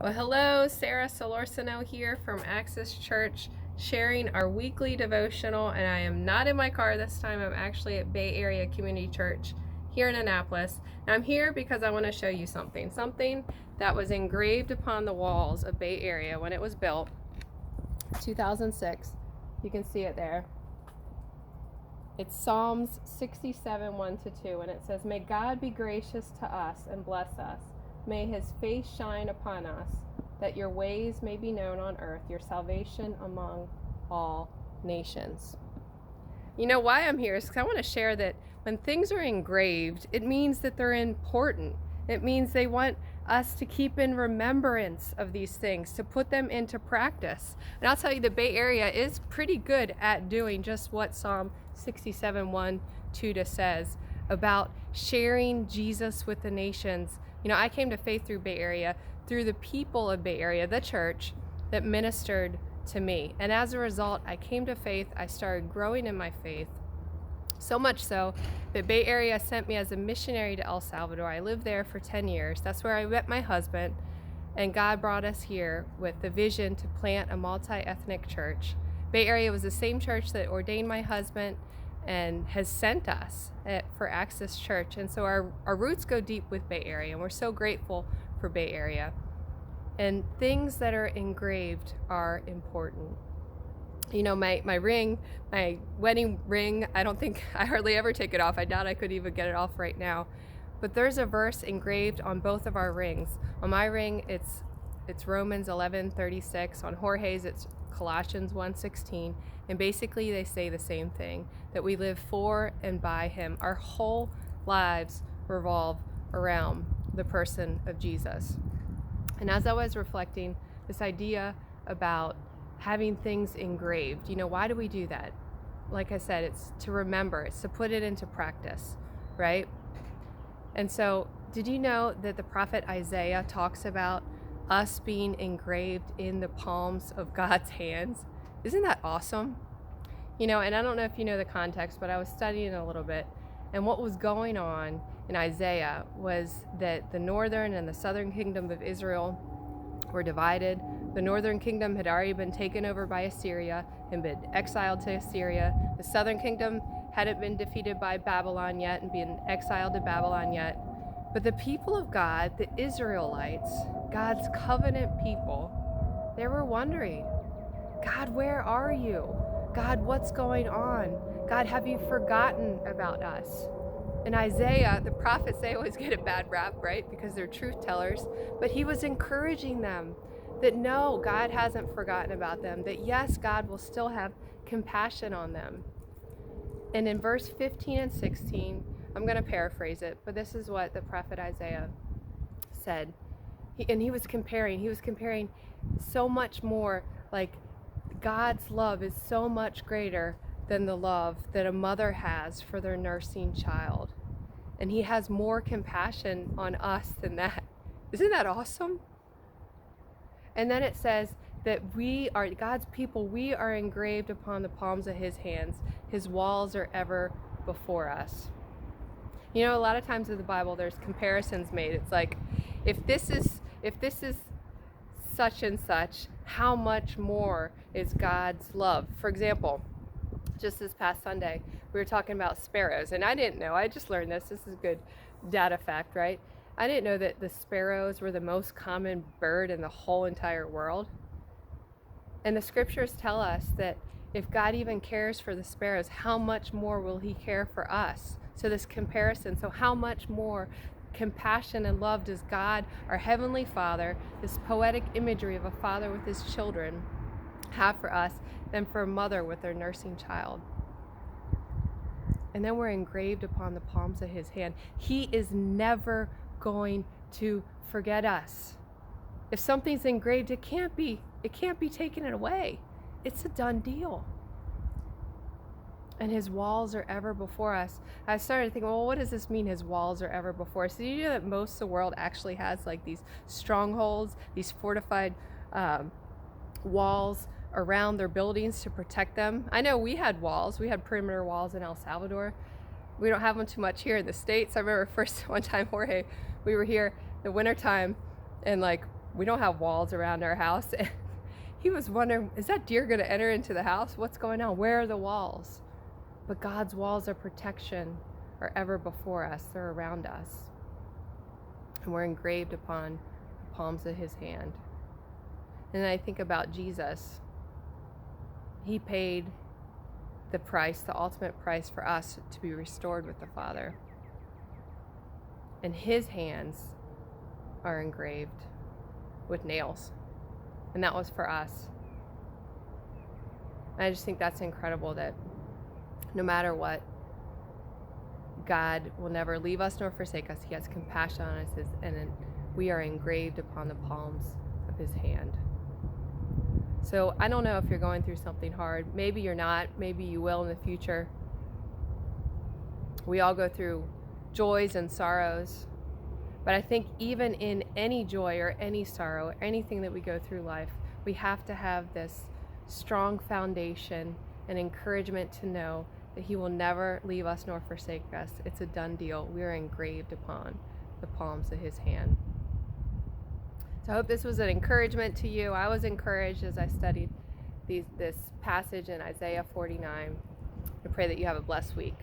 Well, hello, Sarah Solorsino here from Access Church, sharing our weekly devotional, and I am not in my car this time. I'm actually at Bay Area Community Church here in Annapolis. And I'm here because I want to show you something that was engraved upon the walls of Bay Area when it was built, 2006. You can see it there. It's Psalms 67, 1-2, and it says, "May God be gracious to us and bless us. May his face shine upon us, that your ways may be known on earth, your salvation among all nations." You know why I'm here is because I want to share that when things are engraved, it means that they're important. It means they want us to keep in remembrance of these things, to put them into practice. And I'll tell you, the Bay Area is pretty good at doing just what Psalm 67, 1-2 says about sharing Jesus with the nations. You know, I came to faith through Bay Area, through the people of Bay Area, the church that ministered to me. And as a result, I came to faith. I started growing in my faith. So much so that Bay Area sent me as a missionary to El Salvador. I lived there for 10 years. That's where I met my husband. And God brought us here with the vision to plant a multi-ethnic church. Bay Area was the same church that ordained my husband and has sent us for Access Church. And so our roots go deep with Bay Area, and we're so grateful for Bay Area. And things that are engraved are important. You know, my ring, my wedding ring, I hardly ever take it off. I doubt I could even get it off right now. But there's a verse engraved on both of our rings. On my ring, it's Romans 11:36. On Jorge's, it's Colossians 1:16. And basically they say the same thing, that we live for and by him. Our whole lives revolve around the person of Jesus. And as I was reflecting, this idea about having things engraved, you know, why do we do that? Like I said, it's to remember, it's to put it into practice, right? And so, did you know that the prophet Isaiah talks about us being engraved in the palms of God's hands? Isn't that awesome? You know, and I don't know if you know the context, but I was studying a little bit, and what was going on in Isaiah was that the northern and the southern kingdom of Israel were divided. The northern kingdom had already been taken over by Assyria and been exiled to Assyria. The southern kingdom hadn't been defeated by Babylon yet and been exiled to Babylon yet. But the people of God, the Israelites, God's covenant people, they were wondering, God, where are you? God, what's going on? God, have you forgotten about us? In Isaiah, the prophets, they always get a bad rap, right? Because they're truth tellers. But he was encouraging them that no, God hasn't forgotten about them, that yes, God will still have compassion on them. And in verse 15 and 16, I'm going to paraphrase it, but this is what the prophet Isaiah said. He was comparing so much more, like God's love is so much greater than the love that a mother has for their nursing child. And he has more compassion on us than that. Isn't that awesome? And then it says that we are God's people. We are engraved upon the palms of his hands. His walls are ever before us. You know, a lot of times in the Bible, there's comparisons made. It's like, if this is such and such, how much more is God's love? For example, just this past Sunday, we were talking about sparrows, and I didn't know, I just learned this is a good data fact, right? I didn't know that the sparrows were the most common bird in the whole entire world. And the scriptures tell us that if God even cares for the sparrows, how much more will he care for us? So this comparison, so how much more compassion and love does God, our Heavenly Father, this poetic imagery of a father with his children, have for us than for a mother with their nursing child? And then we're engraved upon the palms of his hand. He is never going to forget us. If something's engraved, it can't be taken away. It's a done deal. And his walls are ever before us. I started thinking, well, what does this mean, his walls are ever before us? Did you know that most of the world actually has like these strongholds, these fortified walls around their buildings to protect them? I know we had walls. We had perimeter walls in El Salvador. We don't have them too much here in the States. I remember one time, Jorge, we were here in the wintertime, and like we don't have walls around our house. And he was wondering, is that deer going to enter into the house? What's going on? Where are the walls? But God's walls of protection are ever before us. They're around us. And we're engraved upon the palms of his hand. And I think about Jesus. He paid the price, the ultimate price for us to be restored with the Father. And his hands are engraved with nails. And that was for us. And I just think that's incredible that no matter what, God will never leave us nor forsake us. He has compassion on us, and we are engraved upon the palms of his hand. So I don't know if you're going through something hard. Maybe you're not. Maybe you will in the future. We all go through joys and sorrows. But I think even in any joy or any sorrow, or anything that we go through life, we have to have this strong foundation and encouragement to know that he will never leave us nor forsake us. It's a done deal. We are engraved upon the palms of his hand. So I hope this was an encouragement to you. I was encouraged as I studied this passage in Isaiah 49. I pray that you have a blessed week.